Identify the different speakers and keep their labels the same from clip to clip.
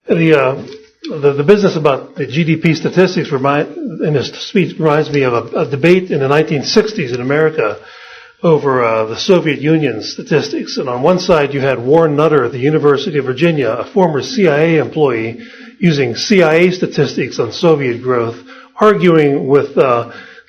Speaker 1: The business about the GDP statistics in his speech reminds me of a debate in the 1960s in America over the Soviet Union statistics. And on one side you had Warren Nutter at the University of Virginia, a former CIA employee, using CIA statistics on Soviet growth, arguing with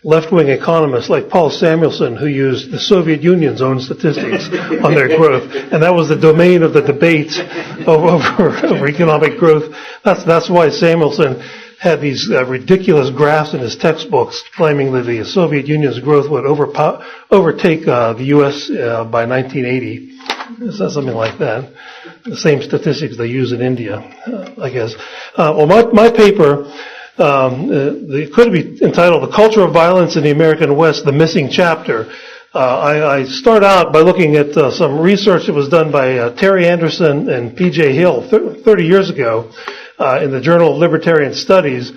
Speaker 1: left-wing economists like Paul Samuelson, who used the Soviet Union's own statistics on their growth. And that was the domain of the debate over economic growth. That's why Samuelson had these ridiculous graphs in his textbooks claiming that the Soviet Union's growth would overtake the U.S. By 1980. Something like that. The same statistics they use in India, I guess. Well, my paper, it could be entitled The Culture of Violence in the American West, The Missing Chapter. I start out by looking at some research that was done by Terry Anderson and P.J. Hill 30 years ago in the Journal of Libertarian Studies,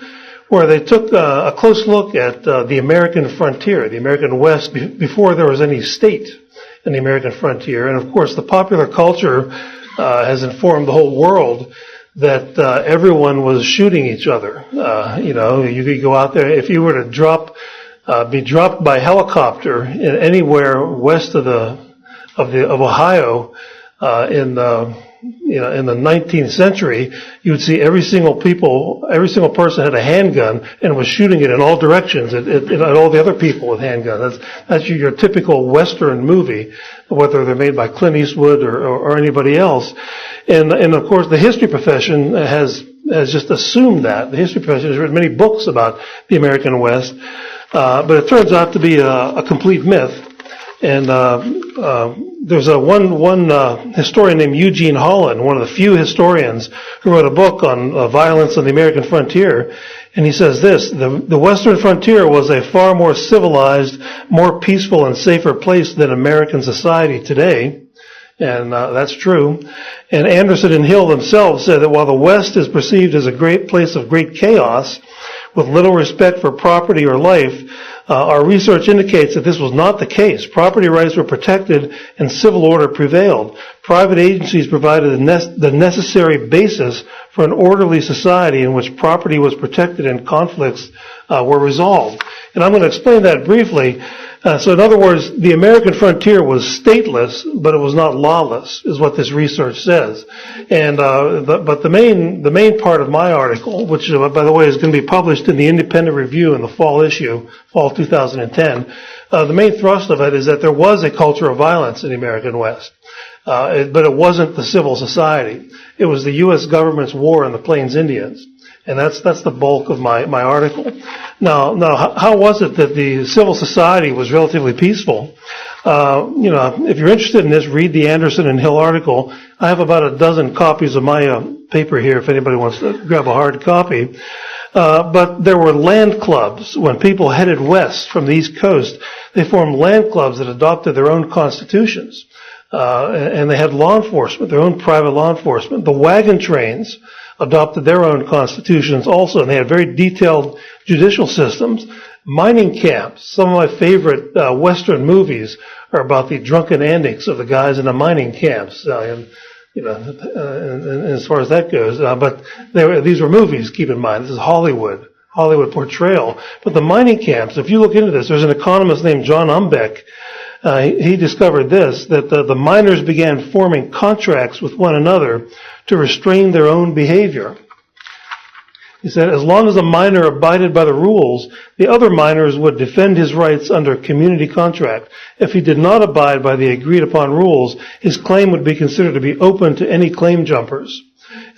Speaker 1: where they took a close look at the American frontier, the American West, before there was any state in the American frontier. And of course, the popular culture has informed the whole world that everyone was shooting each other. You could go out there, if you were to be dropped by helicopter anywhere west of Ohio in the 19th century, you would see every single person had a handgun and was shooting it in all directions at all the other people with handguns. That's your typical Western movie, whether they're made by Clint Eastwood or anybody else. And of course, the history profession has just assumed that. The history profession has written many books about the American West, but it turns out to be a complete myth. And there's one historian named Eugene Holland, one of the few historians who wrote a book on violence on the American frontier. And he says this: the Western frontier was a far more civilized, more peaceful, and safer place than American society today. And that's true. And Anderson and Hill themselves said that while the West is perceived as a great place of great chaos, with little respect for property or life, our research indicates that this was not the case. Property rights were protected and civil order prevailed. Private agencies provided the necessary basis for an orderly society in which property was protected and conflicts were resolved. And I'm going to explain that briefly. So in other words, the American frontier was stateless, but it was not lawless, is what this research says. And but the main part of my article, which by the way is going to be published in the Independent Review in the fall issue, fall 2010, the main thrust of it is that there was a culture of violence in the American West, but it wasn't the civil society. It was the U.S. government's war on the Plains Indians. And that's the bulk of my article. Now, how was it that the civil society was relatively peaceful? If you're interested in this, read the Anderson and Hill article. I have about a dozen copies of my paper here if anybody wants to grab a hard copy. But there were land clubs. When people headed west from the East Coast, they formed land clubs that adopted their own constitutions. And they had law enforcement, their own private law enforcement. The wagon trains adopted their own constitutions also, and they had very detailed judicial systems. Mining camps, some of my favorite Western movies are about the drunken antics of the guys in the mining camps, and as far as that goes. But these were movies, keep in mind. This is Hollywood portrayal. But the mining camps, if you look into this, there's an economist named John Umbeck. He discovered this, that the miners began forming contracts with one another to restrain their own behavior. He said, as long as a miner abided by the rules, the other miners would defend his rights under community contract. If he did not abide by the agreed upon rules, his claim would be considered to be open to any claim jumpers.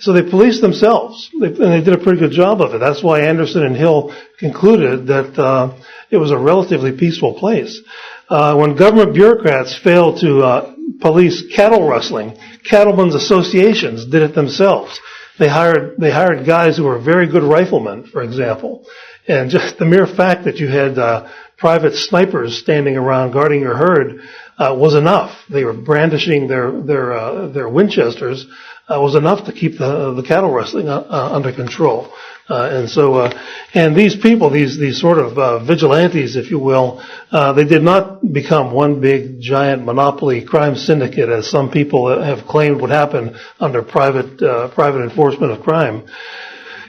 Speaker 1: So they policed themselves, and they did a pretty good job of it. That's why Anderson and Hill concluded that it was a relatively peaceful place. When government bureaucrats failed to police cattle rustling, cattlemen's associations did it themselves. They hired guys who were very good riflemen, for example. And just the mere fact that you had private snipers standing around guarding your herd was enough. They were brandishing their Winchesters was enough to keep the cattle rustling under control. And these people, these sort of vigilantes, if you will, they did not become one big giant monopoly crime syndicate, as some people have claimed would happen under private enforcement of crime.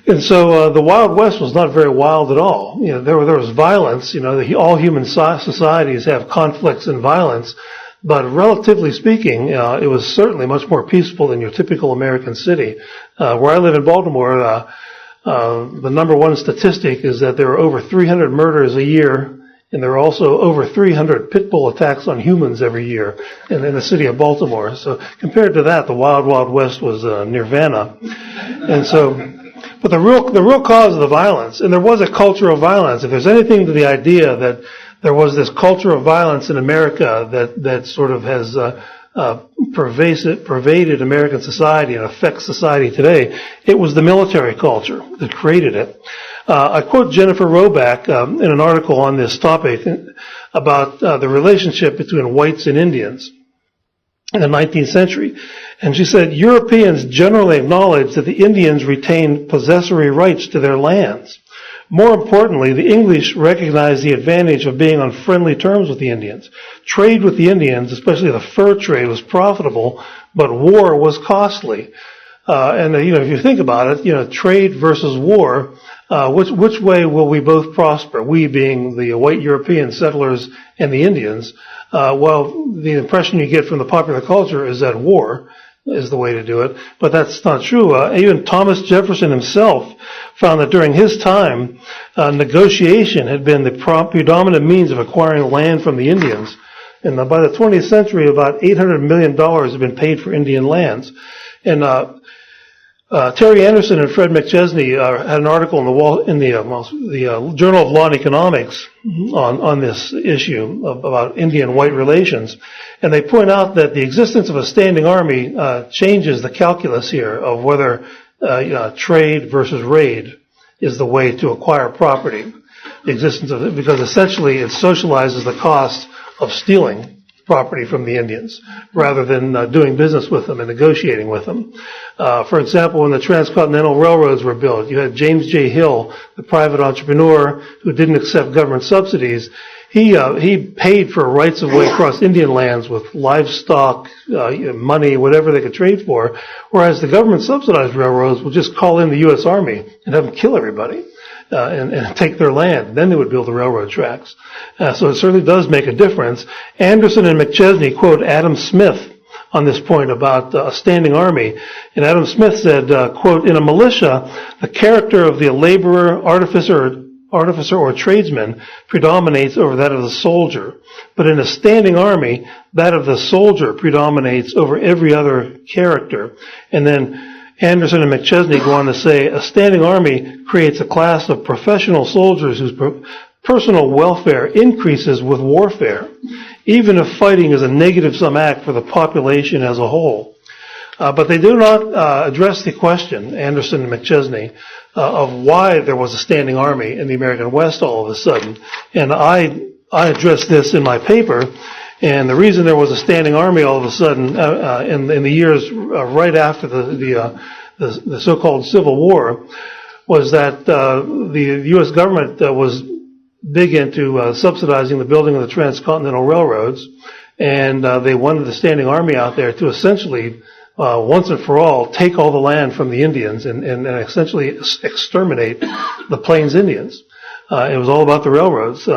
Speaker 1: And so the Wild West was not very wild at all. You know, there was violence. You know, all human societies have conflicts and violence, but relatively speaking, it was certainly much more peaceful than your typical American city. Where I live in Baltimore, the number one statistic is that there are over 300 murders a year, and there are also over 300 pit bull attacks on humans every year in the city of Baltimore. So compared to that, the Wild Wild West was nirvana. And so. But the real cause of the violence, and there was a culture of violence. If there's anything to the idea that there was this culture of violence in America that sort of has pervaded American society and affects society today, it was the military culture that created it. I quote Jennifer Roback in an article on this topic about the relationship between whites and Indians in the 19th century. And she said, Europeans generally acknowledged that the Indians retained possessory rights to their lands. More importantly, the English recognized the advantage of being on friendly terms with the Indians. Trade with the Indians, especially the fur trade, was profitable, but war was costly. If you think about it, trade versus war, which way will we both prosper? We being the white European settlers and the Indians. Well, the impression you get from the popular culture is that war is the way to do it, but that's not true. Even Thomas Jefferson himself found that during his time, negotiation had been the predominant means of acquiring land from the Indians. And by the 20th century, about $800 million had been paid for Indian lands. And Terry Anderson and Fred McChesney had an article in the Journal of Law and Economics on this issue about Indian-white relations, and they point out that the existence of a standing army changes the calculus here of whether trade versus raid is the way to acquire property. The existence of it, because essentially it socializes the cost of stealing property from the Indians rather than doing business with them and negotiating with them. For example, when the transcontinental railroads were built, you had James J. Hill, the private entrepreneur who didn't accept government subsidies. He paid for rights of way across Indian lands with livestock, money, whatever they could trade for, whereas the government subsidized railroads would just call in the U.S. Army and have them kill everybody. And take their land. Then they would build the railroad tracks. So it certainly does make a difference. Anderson and McChesney quote Adam Smith on this point about a standing army. And Adam Smith said, quote, in a militia, the character of the laborer, artificer, or tradesman predominates over that of the soldier. But in a standing army, that of the soldier predominates over every other character. And then Anderson and McChesney go on to say, a standing army creates a class of professional soldiers whose personal welfare increases with warfare, even if fighting is a negative-sum act for the population as a whole. But they do not address the question, Anderson and McChesney, of why there was a standing army in the American West all of a sudden. And I addressed this in my paper. And the reason there was a standing army all of a sudden in the years right after the so-called Civil War was that the U.S. government was big into subsidizing the building of the transcontinental railroads, and they wanted the standing army out there to essentially once and for all take all the land from the Indians and essentially exterminate the Plains Indians. It was all about the railroads.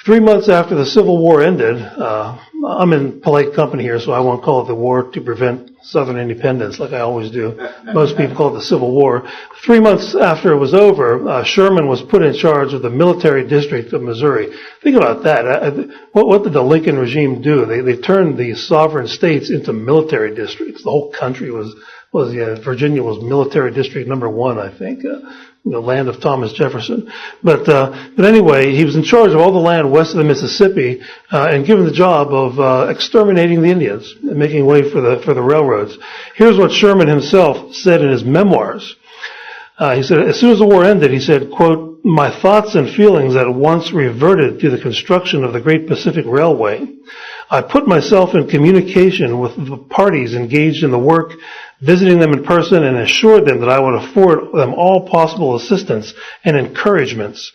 Speaker 1: 3 months after the Civil War ended, I'm in polite company here, so I won't call it the war to prevent Southern independence like I always do. Most people call it the Civil War. 3 months after it was over, Sherman was put in charge of the military district of Missouri. Think about that. What did the Lincoln regime do? They turned the sovereign states into military districts. The whole country Virginia was military district number 1, I think. The land of Thomas Jefferson. But anyway, he was in charge of all the land west of the Mississippi, and given the job of exterminating the Indians and making way for the railroads. Here's what Sherman himself said in his memoirs. He said, as soon as the war ended, he said, quote, my thoughts and feelings at once reverted to the construction of the Great Pacific Railway. I put myself in communication with the parties engaged in the work visiting them in person, and assured them that I would afford them all possible assistance and encouragements.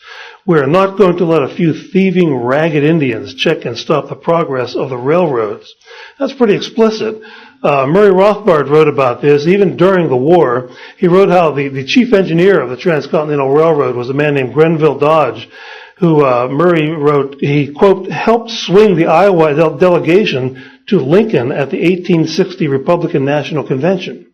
Speaker 1: We are not going to let a few thieving, ragged Indians check and stop the progress of the railroads. That's pretty explicit. Murray Rothbard wrote about this. Even during the war, he wrote how the chief engineer of the Transcontinental Railroad was a man named Grenville Dodge, who Murray wrote, he, quote, helped swing the Iowa delegation to Lincoln at the 1860 Republican National Convention.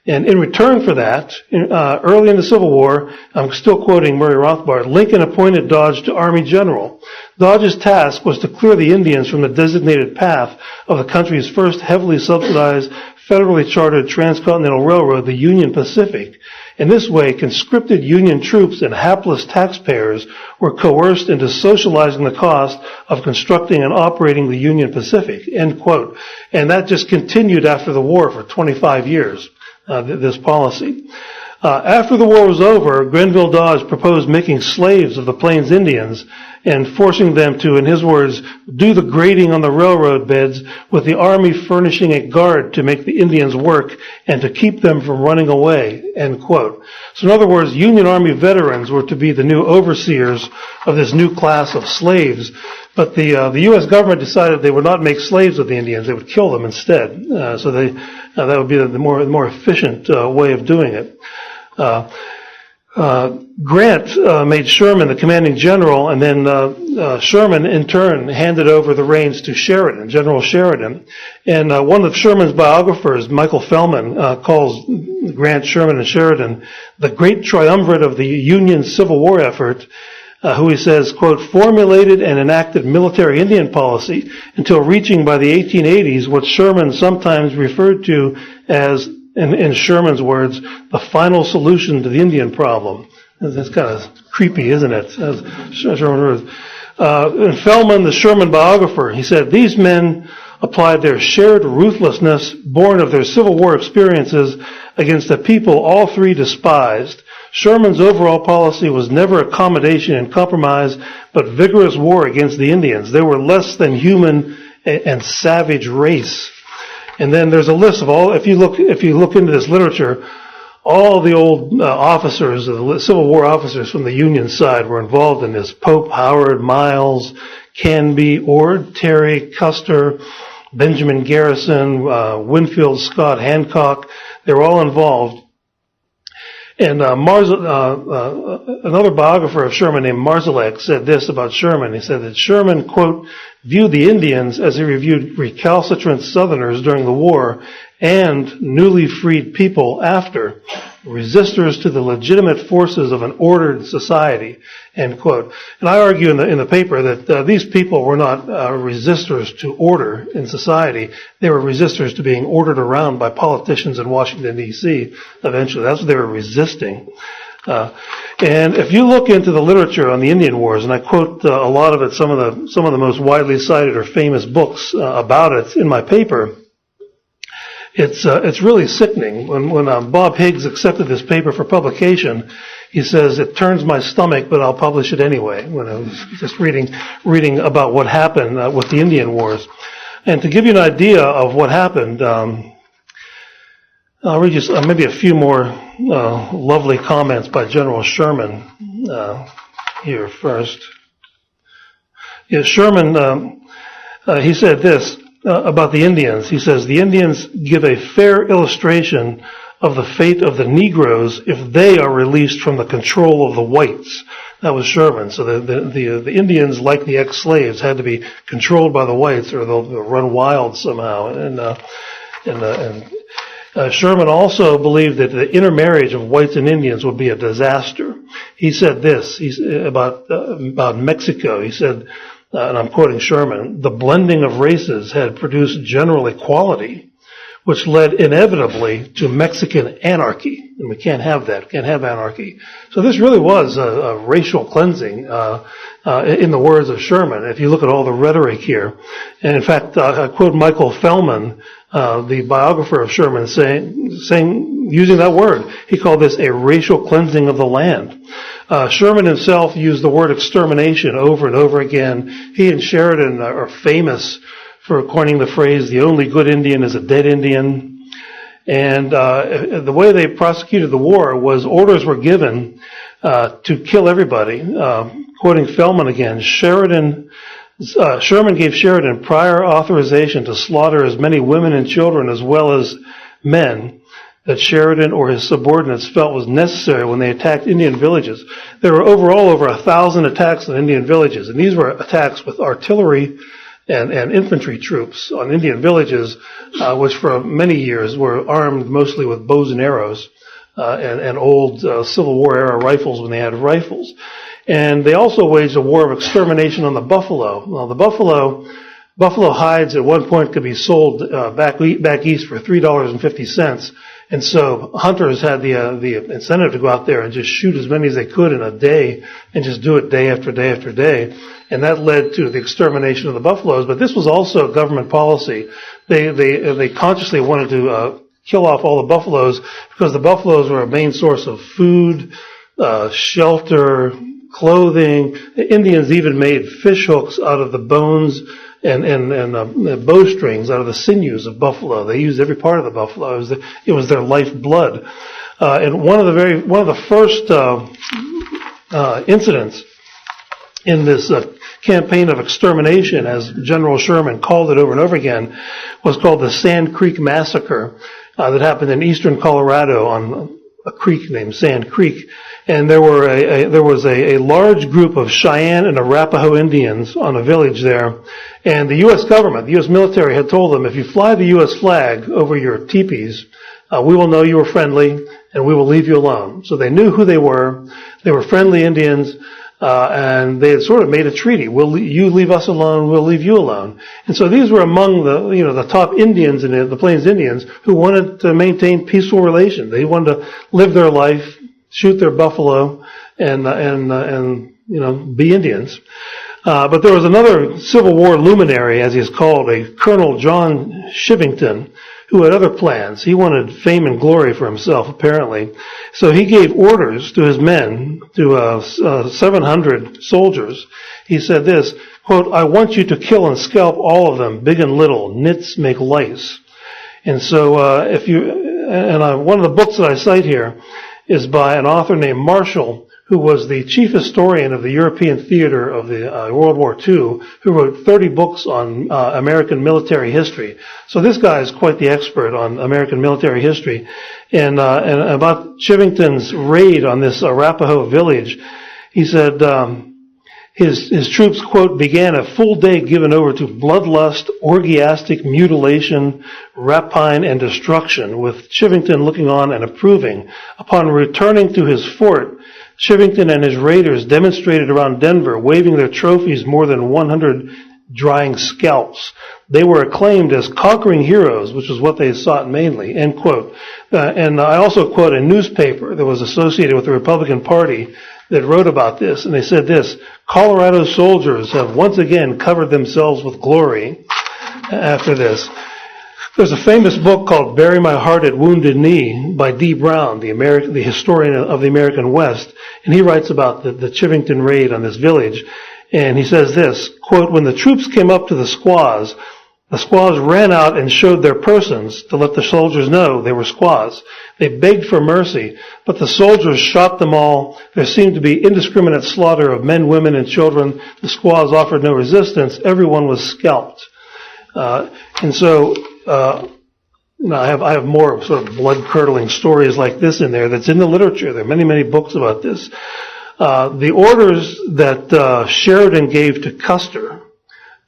Speaker 1: And in return for that, early in the Civil War, I'm still quoting Murray Rothbard, Lincoln appointed Dodge to Army General. Dodge's task was to clear the Indians from the designated path of the country's first heavily subsidized, federally chartered transcontinental railroad, the Union Pacific. In this way, conscripted Union troops and hapless taxpayers were coerced into socializing the cost of constructing and operating the Union Pacific, end quote. And that just continued after the war for 25 years. This policy. After the war was over, Grenville Dodge proposed making slaves of the Plains Indians and forcing them to, in his words, do the grading on the railroad beds, with the Army furnishing a guard to make the Indians work and to keep them from running away, end quote. So in other words, Union Army veterans were to be the new overseers of this new class of slaves. But the U.S. government decided they would not make slaves of the Indians; they would kill them instead. So that would be the more efficient way of doing it. Grant made Sherman the commanding general, and then Sherman, in turn, handed over the reins to Sheridan, General Sheridan. And one of Sherman's biographers, Michael Fellman, calls Grant, Sherman, and Sheridan the great triumvirate of the Union Civil War effort, who he says, quote, formulated and enacted military Indian policy until reaching by the 1880s what Sherman sometimes referred to as, in Sherman's words, the final solution to the Indian problem. That's kind of creepy, isn't it? Sherman and Fellman, the Sherman biographer, he said, these men applied their shared ruthlessness, born of their Civil War experiences, against a people all three despised. Sherman's overall policy was never accommodation and compromise, but vigorous war against the Indians. They were less than human and savage race. And then there's a list of all, if you look into this literature, all the old officers, the Civil War officers from the Union side were involved in this. Pope, Howard, Miles, Canby, Ord, Terry, Custer, Benjamin Garrison, Winfield, Scott, Hancock. They were all involved. And another biographer of Sherman named Marzalek said this about Sherman. He said that Sherman, quote, viewed the Indians as he reviewed recalcitrant Southerners during the war and newly freed people after, resistors to the legitimate forces of an ordered society, end quote. And I argue in the paper that these people were not resistors to order in society. They were resistors to being ordered around by politicians in Washington, D.C. eventually. That's what they were resisting. And if you look into the literature on the Indian Wars, and I quote a lot of it, some of the most widely cited or famous books about it in my paper, it's really sickening. When Bob Higgs accepted this paper for publication, he says, it turns my stomach, but I'll publish it anyway, when I was just reading about what happened with the Indian Wars. And to give you an idea of what happened, I'll read you maybe a few more lovely comments by General Sherman here first. Yeah, Sherman, he said this about the Indians. He says, the Indians give a fair illustration of the fate of the Negroes if they are released from the control of the whites. That was Sherman. So the Indians, like the ex-slaves, had to be controlled by the whites or they'll run wild somehow. And Sherman also believed that the intermarriage of whites and Indians would be a disaster. He said this about Mexico. He said, and I'm quoting Sherman, the blending of races had produced general equality, which led inevitably to Mexican anarchy. And we can't have that. Can't have anarchy. So this really was a racial cleansing, in the words of Sherman, if you look at all the rhetoric here. And in fact, I quote Michael Fellman, the biographer of Sherman, saying, using that word, he called this a racial cleansing of the land. Sherman himself used the word extermination over and over again. He and Sheridan are famous for coining the phrase, the only good Indian is a dead Indian. And the way they prosecuted the war was orders were given to kill everybody. Quoting Feldman again, Sherman gave Sheridan prior authorization to slaughter as many women and children as well as men that Sheridan or his subordinates felt was necessary when they attacked Indian villages. There were overall over 1,000 attacks on Indian villages, and these were attacks with artillery and infantry troops on Indian villages, which for many years were armed mostly with bows and arrows and old Civil War era rifles when they had rifles. And they also waged a war of extermination on the buffalo. Well, the buffalo hides at one point could be sold back east for $3.50. And so hunters had the incentive to go out there and just shoot as many as they could in a day and just do it day after day after day. And that led to the extermination of the buffaloes. But this was also government policy. They consciously wanted to kill off all the buffaloes because the buffaloes were a main source of food, shelter, clothing. The Indians even made fish hooks out of the bones and bowstrings out of the sinews of buffalo. They used every part of the buffalo. It was their lifeblood. And one of the first incidents in this campaign of extermination, as General Sherman called it over and over again, was called the Sand Creek Massacre that happened in eastern Colorado on a creek named Sand Creek. And there was a large group of Cheyenne and Arapaho Indians on a village there. And the U.S. government, the U.S. military had told them, if you fly the U.S. flag over your teepees, we will know you were friendly and we will leave you alone. So they knew who they were. They were friendly Indians. And they had sort of made a treaty. You leave us alone, we'll leave you alone. And so these were among the top Indians in the Plains Indians who wanted to maintain peaceful relations. They wanted to live their life, shoot their buffalo, and be Indians. But there was another Civil War luminary, as he is called, a Colonel John Chivington, who had other plans. He wanted fame and glory for himself, apparently. So he gave orders to his men, to 700 soldiers. He said this, quote, I want you to kill and scalp all of them, big and little. Nits make lice. And so one of the books that I cite here is by an author named Marshall, who was the chief historian of the European theater of the World War II, who wrote 30 books on American military history. So this guy is quite the expert on American military history. And about Chivington's raid on this Arapaho village, he said his troops, quote, began a full day given over to bloodlust, orgiastic mutilation, rapine, and destruction, with Chivington looking on and approving. Upon returning to his fort, Chivington and his raiders demonstrated around Denver, waving their trophies, more than 100 drying scalps. They were acclaimed as conquering heroes, which is what they sought mainly, end quote. And I also quote a newspaper that was associated with the Republican Party that wrote about this, and they said this, Colorado soldiers have once again covered themselves with glory after this. There's a famous book called Bury My Heart at Wounded Knee by D. Brown, the historian of the American West, and he writes about the Chivington raid on this village, and he says this, quote, when the troops came up to the squaws ran out and showed their persons to let the soldiers know they were squaws. They begged for mercy, but the soldiers shot them all. There seemed to be indiscriminate slaughter of men, women, and children. The squaws offered no resistance. Everyone was scalped. And so I have more sort of blood-curdling stories like this in there that's in the literature. There are many, many books about this. The orders that Sheridan gave to Custer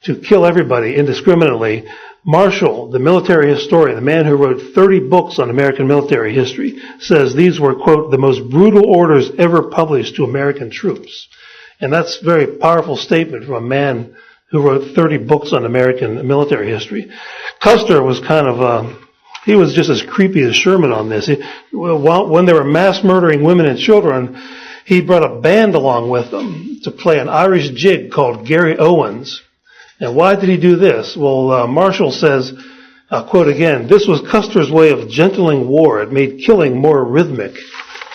Speaker 1: to kill everybody indiscriminately, Marshall, the military historian, the man who wrote 30 books on American military history, says these were, quote, the most brutal orders ever published to American troops. And that's a very powerful statement from a man who wrote 30 books on American military history. Custer was he was just as creepy as Sherman on this. When they were mass murdering women and children, he brought a band along with them to play an Irish jig called Gary Owens. And why did he do this? Well, Marshall says, quote again, this was Custer's way of gentling war. It made killing more rhythmic.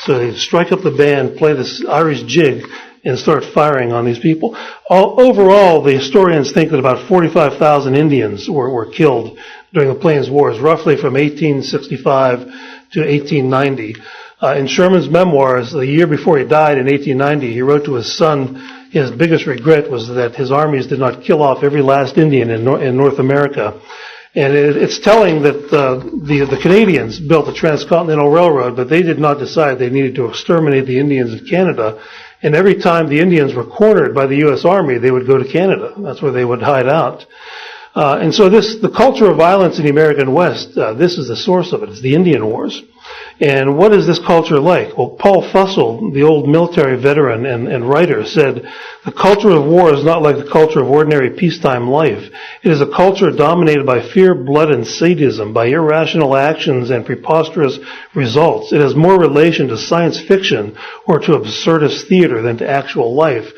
Speaker 1: So he'd strike up the band, play this Irish jig, and start firing on these people. Overall, the historians think that about 45,000 Indians were killed during the Plains Wars, roughly from 1865 to 1890. In Sherman's memoirs, the year before he died in 1890, he wrote to his son his biggest regret was that his armies did not kill off every last Indian in North America. And it's telling that the Canadians built the Transcontinental Railroad, but they did not decide they needed to exterminate the Indians of Canada. And every time the Indians were cornered by the U.S. Army, they would go to Canada. That's where they would hide out. And so the culture of violence in the American West, this is the source of it. It's the Indian Wars. And what is this culture like? Well, Paul Fussell, the old military veteran and writer, said, the culture of war is not like the culture of ordinary peacetime life. It is a culture dominated by fear, blood, and sadism, by irrational actions and preposterous results. It has more relation to science fiction or to absurdist theater than to actual life.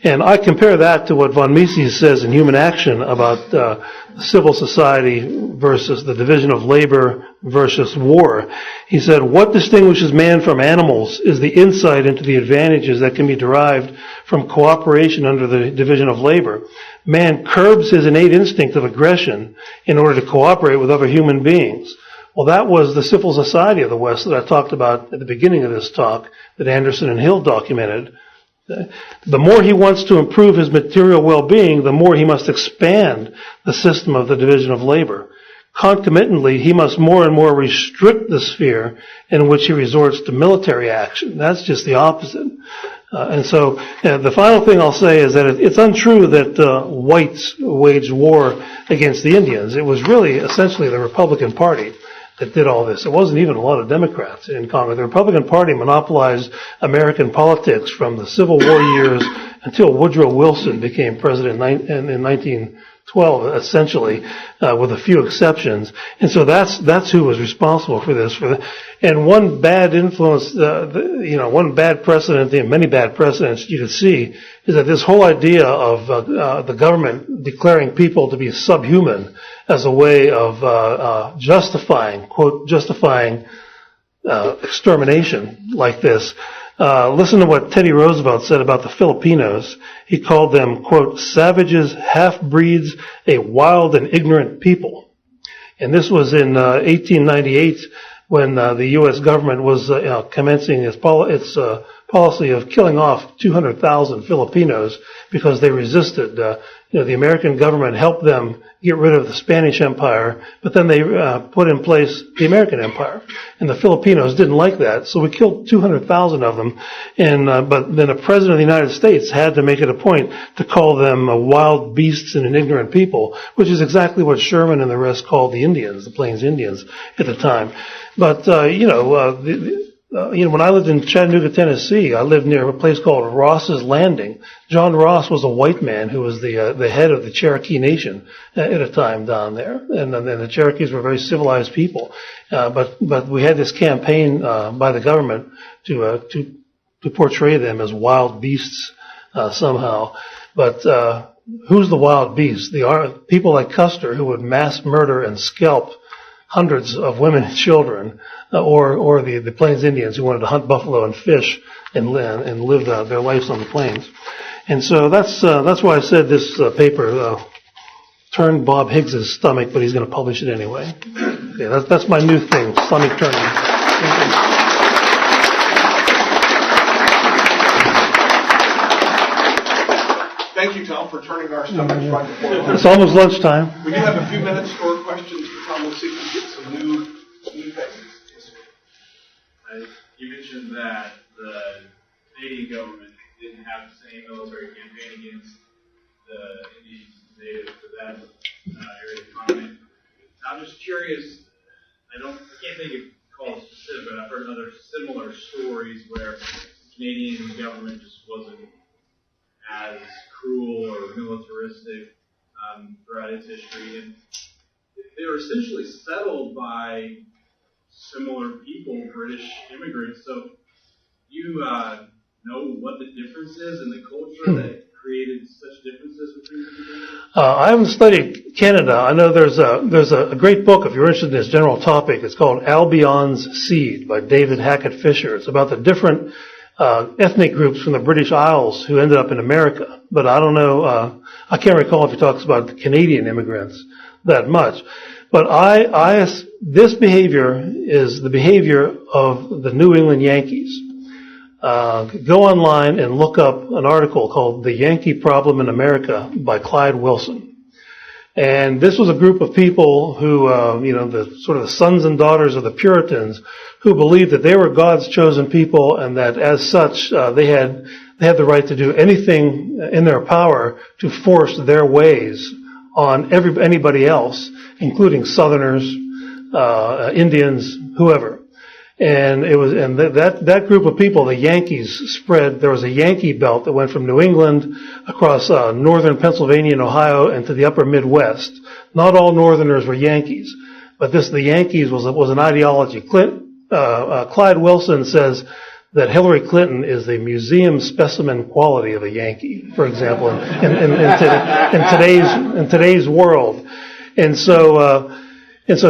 Speaker 1: And I compare that to what von Mises says in Human Action about civil society versus the division of labor versus war. He said, what distinguishes man from animals is the insight into the advantages that can be derived from cooperation under the division of labor. Man curbs his innate instinct of aggression in order to cooperate with other human beings. Well, that was the civil society of the West that I talked about at the beginning of this talk that Anderson and Hill documented. The more he wants to improve his material well-being, the more he must expand the system of the division of labor. Concomitantly, he must more and more restrict the sphere in which he resorts to military action. That's just the opposite. And so the final thing I'll say is that it's untrue that whites waged war against the Indians. It was really essentially the Republican Party that did all this. It wasn't even a lot of Democrats in Congress. The Republican Party monopolized American politics from the Civil War years until Woodrow Wilson became president in 1912, essentially, with a few exceptions. And so that's who was responsible for this. And one bad influence, one bad precedent, many bad precedents you could see, is that this whole idea of the government declaring people to be subhuman as a way of justifying extermination like this. Listen to what Teddy Roosevelt said about the Filipinos. He called them, quote, savages, half-breeds, a wild and ignorant people. And this was in 1898 when the U.S. government was commencing its policy of killing off 200,000 Filipinos because they resisted. The American government helped them get rid of the Spanish Empire, but then they put in place the American Empire. And the Filipinos didn't like that, so we killed 200,000 of them. But then the President of the United States had to make it a point to call them wild beasts and an ignorant people, which is exactly what Sherman and the rest called the Indians, the Plains Indians at the time. But, when I lived in Chattanooga, Tennessee, I lived near a place called Ross's Landing. John Ross was a white man who was the head of the Cherokee Nation at a time down there. And then the Cherokees were very civilized people. But we had this campaign by the government to portray them as wild beasts somehow. But who's the wild beast? People like Custer who would mass murder and scalp hundreds of women and children, or the Plains Indians who wanted to hunt buffalo and fish and live their lives on the plains. And so that's why I said this paper turned Bob Higgs's stomach, but he's going to publish it anyway. Okay, that's my new thing, stomach turning.
Speaker 2: Thank you, Tom, for turning our stomachs right before lunch.
Speaker 1: It's almost lunchtime.
Speaker 2: We do have a few minutes for questions for Tom. We'll see if we can get some new faces.
Speaker 3: You mentioned that the Canadian government didn't have the same military campaign against the Indians native to that area of the continent. I'm just curious, I can't think of call it specific, but I've heard other similar stories where the Canadian government just wasn't as cruel or militaristic throughout its history. And they were essentially settled by similar people, British immigrants. So you know what the difference is in the culture that created such differences between the people?
Speaker 1: I haven't studied Canada. I know there's a great book, if you're interested in this general topic. It's called Albion's Seed by David Hackett Fisher. It's about the different ethnic groups from the British Isles who ended up in America. But I don't know, I can't recall if he talks about the Canadian immigrants that much. But this behavior is the behavior of the New England Yankees. Go online and look up an article called "The Yankee Problem in America" by Clyde Wilson. And this was a group of people who, the sort of the sons and daughters of the Puritans, who believed that they were God's chosen people, and that as such they had the right to do anything in their power to force their ways on anybody else, including Southerners, Indians, whoever. And that group of people, the Yankees, spread. There was a Yankee belt that went from New England across northern Pennsylvania and Ohio and to the upper Midwest. Not all Northerners were Yankees, but the Yankees was an ideology. Clyde Wilson says that Hillary Clinton is the museum specimen quality of a Yankee, for example, in today's world. And so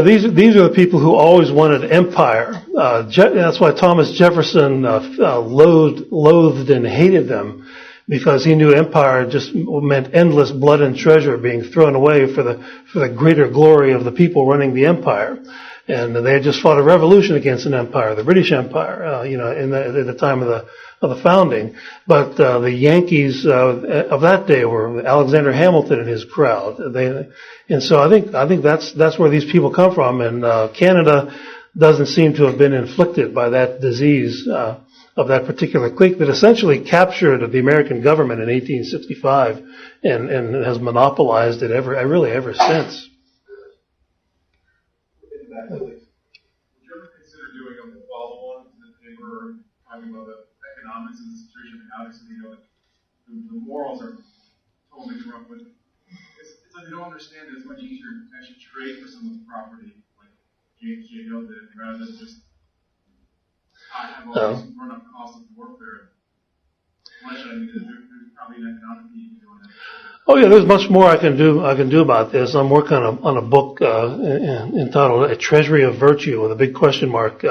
Speaker 1: these are the people who always wanted empire. That's why Thomas Jefferson loathed and hated them, because he knew empire just meant endless blood and treasure being thrown away for the greater glory of the people running the empire. And they had just fought a revolution against an empire, the British Empire, at the time of the founding. But the Yankees of that day were Alexander Hamilton and his crowd. And so I think that's where these people come from. And Canada doesn't seem to have been inflicted by that disease of that particular clique that essentially captured the American government in 1865 and has monopolized it ever since.
Speaker 3: Would you ever consider doing a follow-on that they were talking about the economics and the situation of economics, and the morals are totally corrupt, but it's like they don't understand that it's much easier to actually trade for someone's property, like James J. Hill did, rather than just have all these run-up costs of warfare. There's probably an economic need to do that.
Speaker 1: Oh yeah, there's much more I can do about this. I'm working on a book entitled "A Treasury of Virtue" with a big question mark.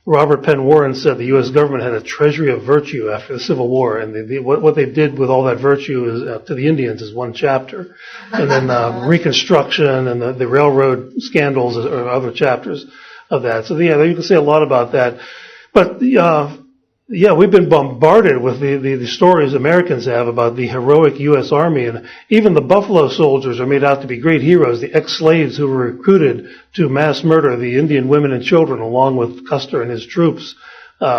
Speaker 1: Robert Penn Warren said the U.S. government had a treasury of virtue after the Civil War, and what they did with all that virtue is to the Indians is one chapter, and then Reconstruction and the railroad scandals are other chapters of that. So yeah, you can say a lot about that, but yeah, we've been bombarded with the stories Americans have about the heroic U.S. Army, and even the Buffalo Soldiers are made out to be great heroes, the ex-slaves who were recruited to mass murder the Indian women and children along with Custer and his troops,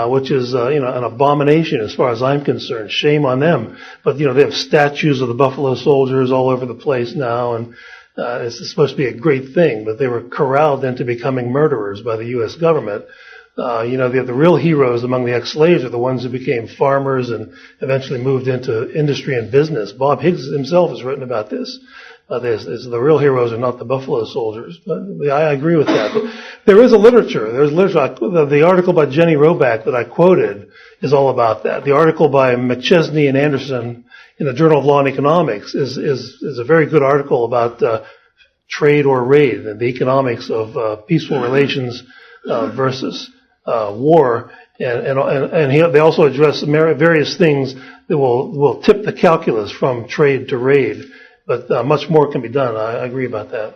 Speaker 1: which is, an abomination as far as I'm concerned. Shame on them. But, they have statues of the Buffalo Soldiers all over the place now, and it's supposed to be a great thing, but they were corralled into becoming murderers by the U.S. government. The real heroes among the ex-slaves are the ones who became farmers and eventually moved into industry and business. Bob Higgs himself has written about this. The real heroes are not the Buffalo Soldiers. But I agree with that. But there is literature. There's literature. The article by Jenny Roback that I quoted is all about that. The article by McChesney and Anderson in the Journal of Law and Economics is a very good article about trade or raid and the economics of peaceful relations versus war, and they also address various things that will tip the calculus from trade to raid, but much more can be done. I agree about that.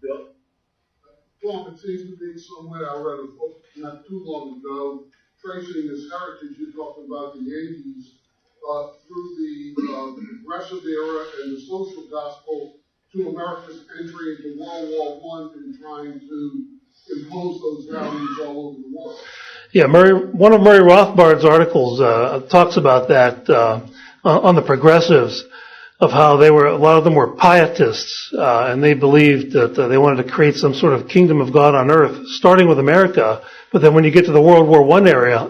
Speaker 2: Bill?
Speaker 4: Well, it seems to be somewhere I read a book not too long ago, tracing this heritage you're talking about the Yankees through the progressive era and the social gospel to America's entry into World War I and trying to impose those values all over the world.
Speaker 1: Yeah, one of Murray Rothbard's articles talks about that on the progressives, of how a lot of them were pietists, and they believed that they wanted to create some sort of kingdom of God on earth, starting with America. But then when you get to the World War I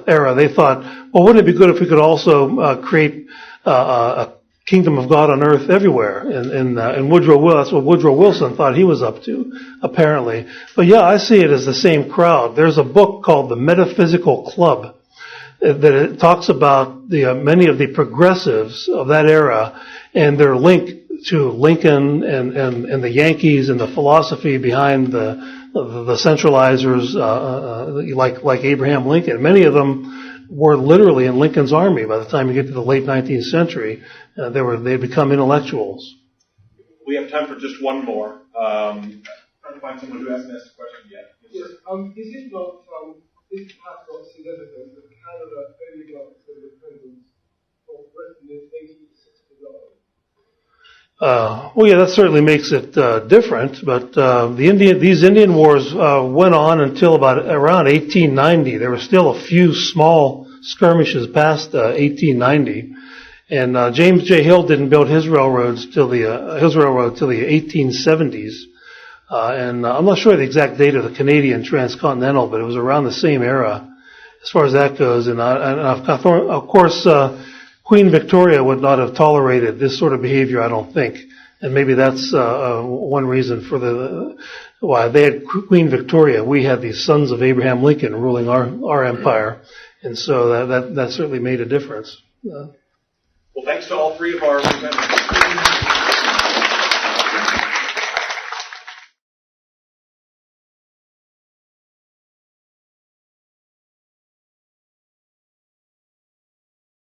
Speaker 1: era, they thought, well, wouldn't it be good if we could also create a kingdom of God on earth everywhere? And that's what Woodrow Wilson thought he was up to, apparently. But yeah, I see it as the same crowd. There's a book called The Metaphysical Club that it talks about many of the progressives of that era and their link to Lincoln and the Yankees and the philosophy behind the centralizers, like Abraham Lincoln. Many of them were literally in Lincoln's army by the time you get to the late 19th century. They become intellectuals.
Speaker 2: We have time for just one more.
Speaker 3: to find someone who hasn't asked a question yet.
Speaker 5: Yes, is it perhaps not significant that Canada only got its independence from Britain in 1869?
Speaker 1: Well, yeah, that certainly makes it different. But these Indian wars went on until around 1890. There were still a few small skirmishes past 1890, and James J. Hill didn't build his railroad till the 1870s. And I'm not sure the exact date of the Canadian Transcontinental, but it was around the same era as far as that goes. And of course, Queen Victoria would not have tolerated this sort of behavior, I don't think. And maybe that's one reason for why they had Queen Victoria. We had the sons of Abraham Lincoln ruling our empire. And so that certainly made a difference.
Speaker 3: Well, thanks to all three of our presenters.